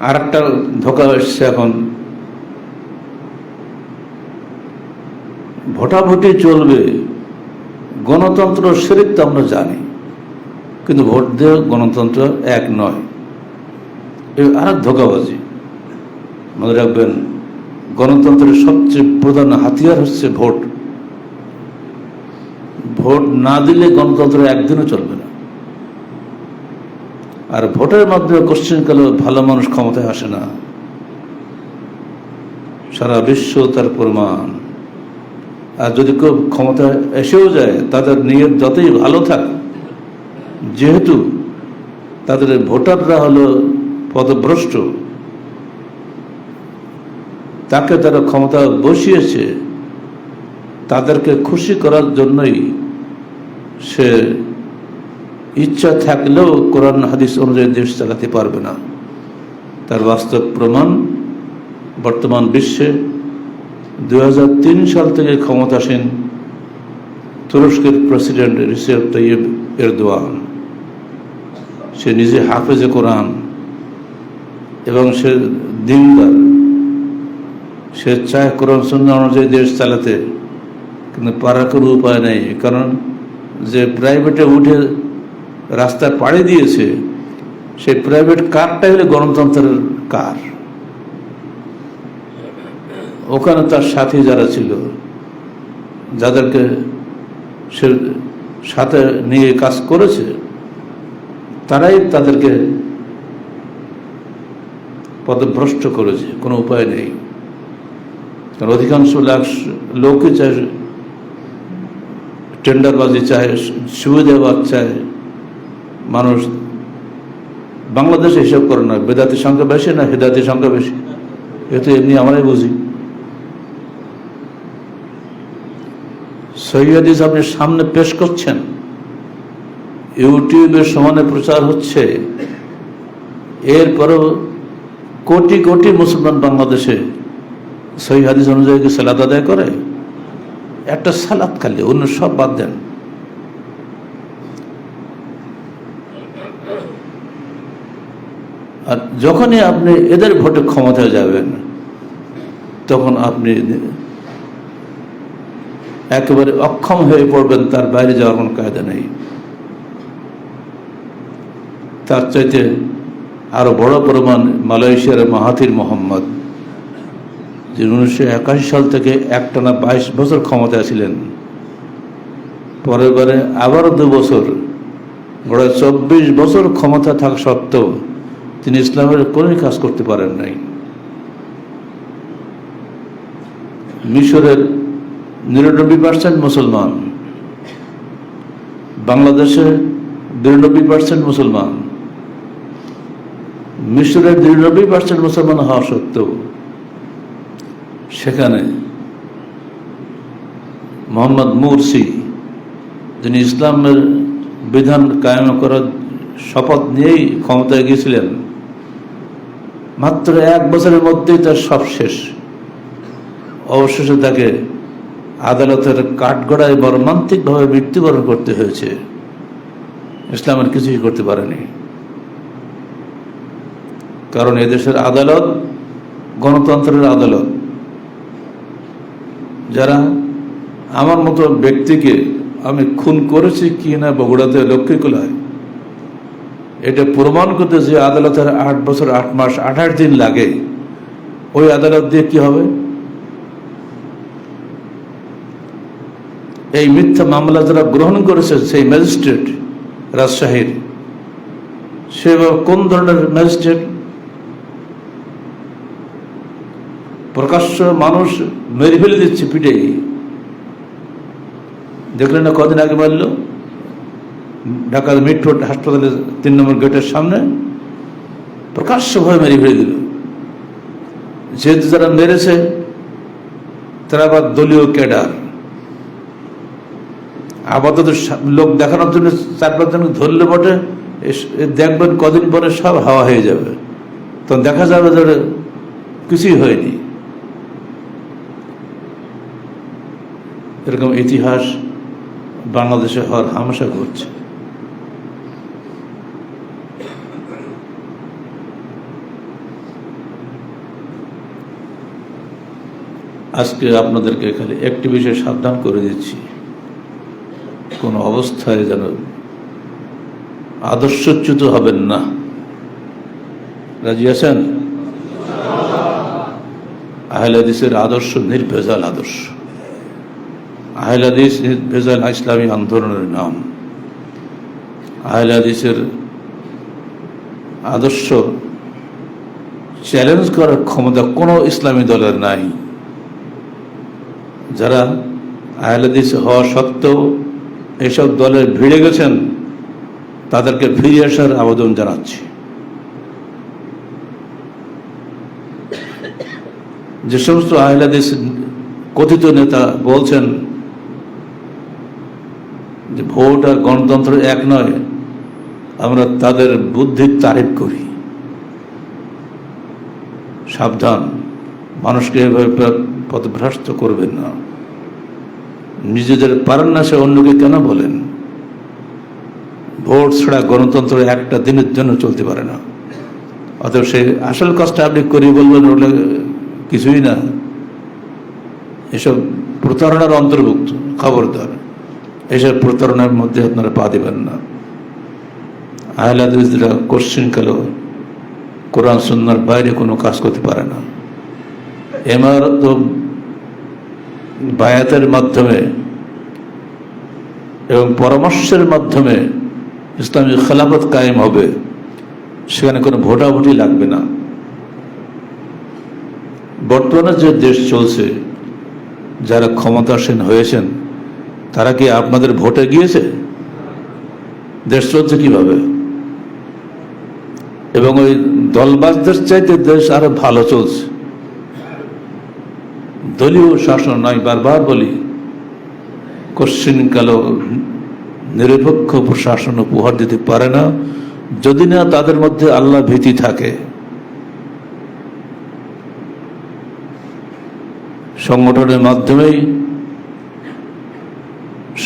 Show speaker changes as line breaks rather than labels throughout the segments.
আর একটা ধোঁকা এসছে এখন, ভোটাভুটি চলবে, গণতন্ত্র শিরক তো আমরা জানি, কিন্তু ভোট দিয়ে গণতন্ত্র এক নয়, এই আর এক ধোঁকাবাজি। মনে রাখবেন, গণতন্ত্রের সবচেয়ে প্রধান হাতিয়ার হচ্ছে ভোট। ভোট না দিলে গণতন্ত্র একদিনও চলবে না। আর ভোটের মাধ্যমে কোশ্চেনকালে ভালো মানুষ ক্ষমতায় আসে না, সারা বিশ্ব তার প্রমাণ। আর যদি কেউ ক্ষমতায় এসেও যায়, তাদের নিয়ত যতই ভালো থাক, যেহেতু তাদের ভোটাররা হলো পথভ্রষ্ট, তাকে তারা ক্ষমতা বসিয়েছে, তাদেরকে খুশি করার জন্যই সে ইচ্ছা থাকলেও কোরআন হাদিস অনুযায়ী দেশ চালাতে পারবে না। তার বাস্তব প্রমাণ বর্তমান বিশ্বে 2003 সাল থেকে ক্ষমতাসীন তুরস্কের প্রেসিডেন্ট রিসেপ তাইয়িপ এরদোয়ান। সে নিজে হাফেজে কোরআন এবং সে দিনদার, সে চায় কোরআন সুন্নাহ অনুযায়ী দেশ চালাতে, কিন্তু পারার কোনো উপায় নেই। কারণ যে প্রাইভেটে উঠে রাস্তায় পাড়ি দিয়েছে, সেই প্রাইভেট কারটাই হলে গণতন্ত্রের কার। ওখানে তার সাথী যারা ছিল, যাদেরকে সে সাথে নিয়ে কাজ করেছে, তারাই তাদেরকে পথভ্রষ্ট করেছে। কোনো উপায় নেই, কারণ অধিকাংশ লোকই চায় টেন্ডারবাজি, চায় সুবিধাবাদ, চায় মানুষ। বাংলাদেশে হিসাব করে না বেদাতির সংখ্যা বেশি না হেদায়তের সংখ্যা বেশি, এ তো এমনি আমরাই বুঝি। সহিহ হাদিস আপনি সামনে পেশ করছেন, ইউটিউবের সমানে প্রচার হচ্ছে, এরপরেও কোটি কোটি মুসলমান বাংলাদেশে সহিহ হাদিস অনুযায়ী কি সালাত আদায় করে? একটা সালাত খালি, অন্য সব বাদ দেন। আর যখনই আপনি এদের ভোটে ক্ষমতায় যাবেন, তখন আপনি একেবারে অক্ষম হয়ে পড়বেন, তার বাইরে যাওয়ার কোনো কায়দা নেই। তার চাইতে আরো বড় প্রমাণ মালয়েশিয়ার মাহাথির মোহাম্মদ, যে 1981 সাল থেকে একটানা 22 বছর ক্ষমতায় ছিলেন। পরের বারে আবারও 2 বছর, গোড়া 24 বছর ক্ষমতা থাকা সত্ত্বেও তিনি ইসলামের কোনো কাজ করতে পারেন নাই। মিশরের 99% মুসলমান, বাংলাদেশে 92% মুসলমান। মিশরের 99% মুসলমান হওয়া সত্ত্বেও সেখানে মোহাম্মদ মুরসি, যিনি ইসলামের বিধান কায়েম করার শপথ নিয়েই ক্ষমতায় গিয়েছিলেন, মাত্র 1 বছরের মধ্যেই তার সব শেষ। অবশেষে তাকে আদালতের কাঠগড়ায় মর্মান্তিকভাবে মৃত্যুবরণ করতে হয়েছে। ইসলামের কিছুই করতে পারেনি, কারণ এদেশের আদালত গণতন্ত্রের আদালত। যারা আমার মতো ব্যক্তিকে আমি খুন করেছি কি না বগুড়াতে লক্ষ্মীকুলায়, এটা প্রমাণ করতে যে আদালতের 8 বছর 8 মাস 28 দিন লাগে, ওই আদালত দিয়ে কি হবে? এই মিথ্যা মামলা যারা গ্রহণ করেছে, সেই ম্যাজিস্ট্রেট রাজশাহীর, সে কোন ধরনের ম্যাজিস্ট্রেট? প্রকাশ্য মানুষ মেরে ফেলে দিচ্ছে পিঠে। দেখলেন না কদিন আগে মারল ঢাকার মিটফোর্ড হাসপাতালের 3 নম্বর গেটের সামনে, প্রকাশ্যভাবে মেরে ফেলে দিল। যেহেতু যারা মেরেছে তারা আবার দলীয় ক্যাডার, আপাতত লোক দেখানোর জন্য 4-5 জন ধরলে বটে, দেখবেন কদিন পরে সব হাওয়া হয়ে যাবে, তখন দেখা যাবে যে কিছুই হয়নি। এরকম ইতিহাস বাংলাদেশে হওয়ার হামেশা ঘটছে। আজকে আপনাদেরকে খালি একটি বিষয়ে সাবধান করে দিচ্ছি, কোনো অবস্থায় যেন আদর্শচ্যুত হবেন না। রাজি আছেন? আহলে হাদিসের আদর্শ নির্ভেজাল আদর্শ। আহলে হাদিস নির্ভেজাল ইসলামী আন্দোলনের নাম। আহলে হাদিসের আদর্শ চ্যালেঞ্জ করার ক্ষমতা কোনো ইসলামী দলের নাই। যারা আহলে হাদিস হওয়া সত্ত্বেও এইসব দলের ভিড়ে গেছেন, তাদেরকে ফিরে আসার আবেদন জানাচ্ছি। যে সমস্ত আহলে হাদিস কথিত নেতা বলছেন যে ভোট আর গণতন্ত্র এক নয়, আমরা তাদের বুদ্ধির তারিফ করি। সাবধান, মানুষকে এভাবে পথভ্রষ্ট করবেন না। নিজেদের পারেন না সে অন্যকে কেন বলেন? ভোট ছাড়া গণতন্ত্র একটা দিনের জন্য চলতে পারে না। অতএব সে আসল কাজটা আপনি করি বলবেন, ওটা কিছুই না। এসব প্রতারণার অন্তর্ভুক্ত। খবরদার, এসব প্রতারণার মধ্যে আপনারা পা দেবেন না। আহলে হাদিসরা কোশ্চিনকালেও কোরআন সুন্নাহর বাইরে কোনো কাজ করতে পারে না। ইমারত বায়াতের মাধ্যমে এবং পরামর্শের মাধ্যমে ইসলামী খেলাফত কায়েম হবে, সেখানে কোনো ভোটাভুটি লাগবে না। বর্তমানে যে দেশ চলছে, যারা ক্ষমতাসীন হয়েছেন, তারা কি আপনাদের ভোটে গিয়েছে? দেশ চলছে কিভাবে? এবং ওই দলবাজদের চাইতে দেশ আরো ভালো চলছে। দলীয় শাসন নয়, বারবার বলি, কোশ্চিনকালেও নিরপেক্ষ প্রশাসন উপহার দিতে পারে না, যদি না তাদের মধ্যে আল্লাহ ভীতি থাকে। সংগঠনের মাধ্যমেই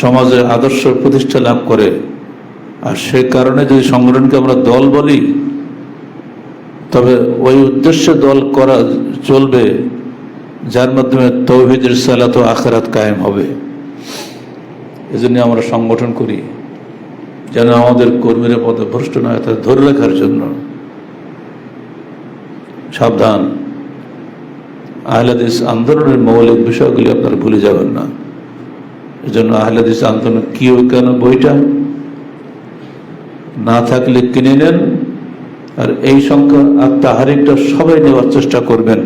সমাজে আদর্শ প্রতিষ্ঠা লাভ করে। আর সে কারণে যদি সংগঠনকে আমরা দল বলি, তবে ওই উদ্দেশ্যে দল করা চলবে যার মাধ্যমে তাওহীদ, রিসালাত ও আখিরাত কায়েম হবে। এজন্য আমরা সংগঠন করি, যেন আমাদের কর্মীরা পথভ্রষ্ট না হয়, তা ধরে রাখার জন্য। সাবধান, আহলে হাদিস আন্দোলনের মৌলিক বিষয়গুলি আপনারা ভুলে যাবেন না। এজন্য আহলে হাদিস আন্দোলন কি ও কেন বইটা না থাকলে কিনে নেন, আর এই সংখ্যা আর তাহারিকটা সবাই নেওয়ার চেষ্টা করবেন।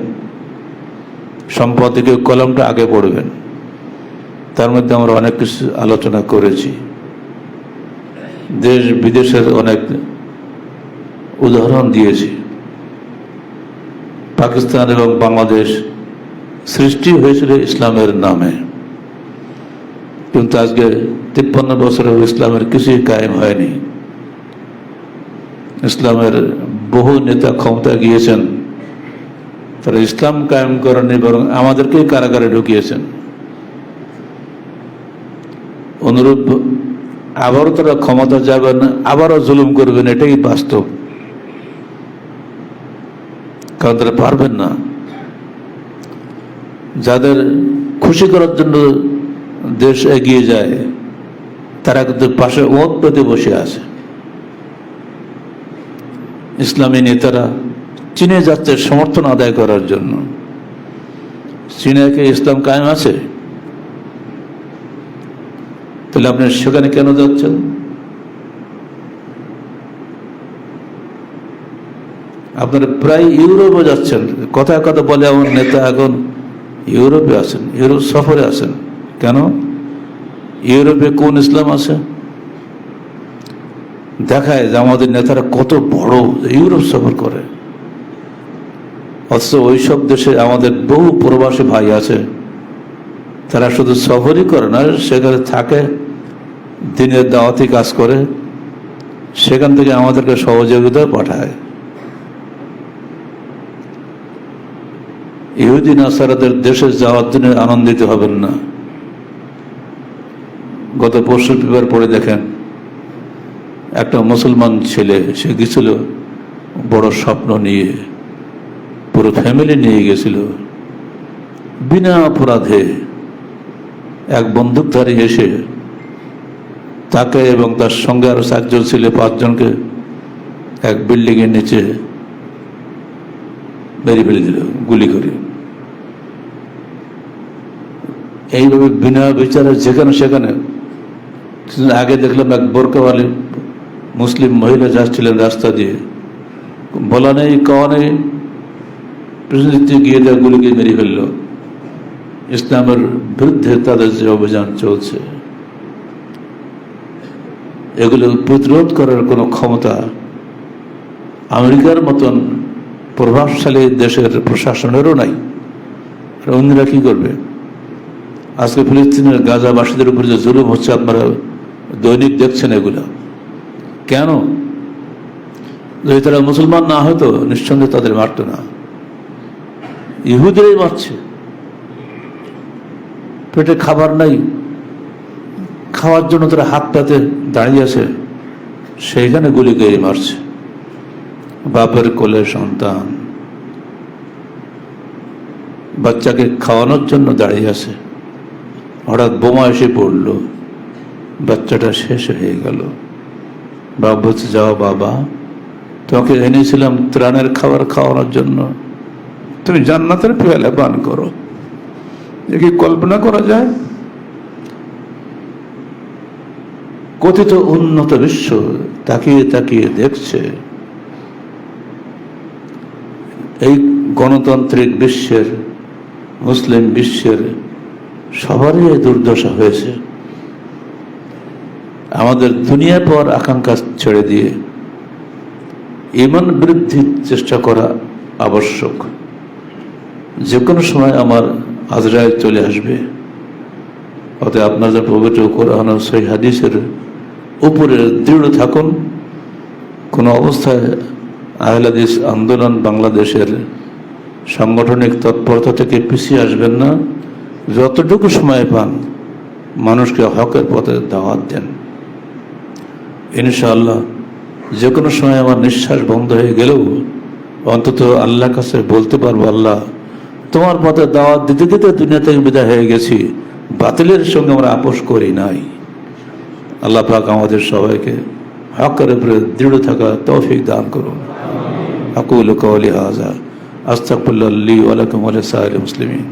সম্পাদকীয় কলমটা আগে পড়বেন। তার মধ্যে আমরা অনেক কিছু আলোচনা করেছি, দেশ বিদেশের অনেক উদাহরণ দিয়েছি। পাকিস্তান এবং বাংলাদেশ সৃষ্টি হয়েছিল ইসলামের নামে, কিন্তু আজকে 53 বছরের ইসলামের কিছুই কায়েম হয়নি। ইসলামের বহু নেতা ক্ষমতা গিয়েছেন, তারা ইসলাম কায়েম করেনি, বরং আমাদেরকেই কারাগারে ঢুকিয়েছেন। অনুরূপ আবারও তারা ক্ষমতা যাবেন, আবারও জুলুম করবেন, এটাই বাস্তব। কারণ তারা পারবেন না। যাদের খুশি করার জন্য দেশ এগিয়ে যায়, তারা কিন্তু পাশে ওঁত পেতে বসে আছে। ইসলামী নেতারা চীনে যাচ্ছে সমর্থন আদায় করার জন্য। চীনে কি ইসলাম কায়েম আছে? তাহলে আপনি সেখানে কেন যাচ্ছেন? আপনারা প্রায় ইউরোপে যাচ্ছেন। কথায় কথা বলে আমার নেতা এখন ইউরোপে আছেন, ইউরোপ সফরে আছেন। কেন? ইউরোপে কোন ইসলাম আছে? দেখায় যে আমাদের নেতারা কত বড়, ইউরোপ সফর করে। অথচ ওইসব দেশে আমাদের বহু প্রবাসী ভাই আছে, তারা শুধু সফরই করে না, সেখানে থাকে, দিনের দাওয়াতি কাজ করে, সেখান থেকে আমাদেরকে সহযোগিতা পাঠায়। ইহুদি নাসারাদের দেশে যাওয়ার জন্য আনন্দিত হবেন না। গত পরশু পেপার পড়ে দেখেন, একটা মুসলমান ছেলে, সে গেছিল বড় স্বপ্ন নিয়ে, পুরো ফ্যামিলি নিয়ে গেছিল। বিনা অপরাধে এক বন্দুকধারী এসে তাকে এবং তার সঙ্গে আরো 4 জন ছিল, 5 জনকে এক বিল্ডিং এর নিচে মেরে ফেলে দিল গুলি করে। এইভাবে বিনা বিচারে যেখানে সেখানে। আগে দেখলাম এক বোরকাওয়ালি মুসলিম মহিলা যাচ্ছিলেন রাস্তা দিয়ে, বলা নেই কওয়া নেই, প্রেসিডেন্ট গিয়ে দেয় গুলিকে মেরে ফেলল। ইসলামের বিরুদ্ধে তাদের যে অভিযান চলছে, এগুলো প্রতিরোধ করার কোনো ক্ষমতা আমেরিকার মতন প্রভাবশালী দেশের প্রশাসনেরও নাই। অন্যরা কি করবে? আজকে ফিলিস্তিনের গাজাবাসীদের উপর যে জুলুম হচ্ছে, আপনারা দৈনিক দেখছেন এগুলা। কেন? যদি তারা মুসলমান না হয়তো নিঃসন্দেহে তাদের মারত না, ইহুদিরাই মারছে। পেটে খাবার নাই, খাওয়ার জন্য তারা হাত পাতে দাঁড়িয়ে আছে, সেইখানে গুলি করে মারছে। বাপের কোলে সন্তান বাচ্চাকে খাওয়ানোর জন্য দাঁড়িয়ে আছে, হঠাৎ বোমা এসে পড়ল, বাচ্চাটা শেষ হয়ে গেল। বাবা বলছে, যাও বাবা, তোমাকে এনেছিলাম ত্রাণের খাবার খাওয়ানোর জন্য, তুমি জান্নাতের পেয়ালা পান করো। এ কি কল্পনা করা যায়? কথিত উন্নত বিশ্ব তাকিয়ে তাকিয়ে দেখছে এই গণতান্ত্রিক বিশ্বের, মুসলিম বিশ্বের সবারই এই দুর্দশা হয়েছে। আমাদের দুনিয়ার পর আকাঙ্ক্ষা ছেড়ে দিয়ে ঈমান বৃদ্ধির চেষ্টা করা আবশ্যক। যে কোনো সময় আমার আজরাইল চলে আসবে। অতএব আপনাদের পবিত্র কোরআন ও সহিহ হাদিসের উপরে দৃঢ় থাকুন। কোনো অবস্থায় আহলে হাদিস আন্দোলন বাংলাদেশের সাংগঠনিক তৎপরতা থেকে পিছিয়ে আসবেন না। যতটুকু সময় পান মানুষকে হকের পথে দাওয়াত দেন। ইনশাআল্লাহ যে কোনো সময় আমার নিঃশ্বাস বন্ধ হয়ে গেলেও অন্তত আল্লাহর কাছে বলতে পারবো, আল্লাহ তোমার পথে দাওয়াত দিতে দিতে দুনিয়া থেকে বিদায় হয়ে গেছি, বাতিলের সঙ্গে আমরা আপোষ করি নাই। আল্লাহ পাক আমাদের সবাইকে হকের উপরে দৃঢ় থাকা তৌফিক দান করুন। আকুলু কওলি হাযা আস্তাগফিরুল্লাহ লি ওয়া লাকুম ওয়া লিসাইরিল মুসলিমিন।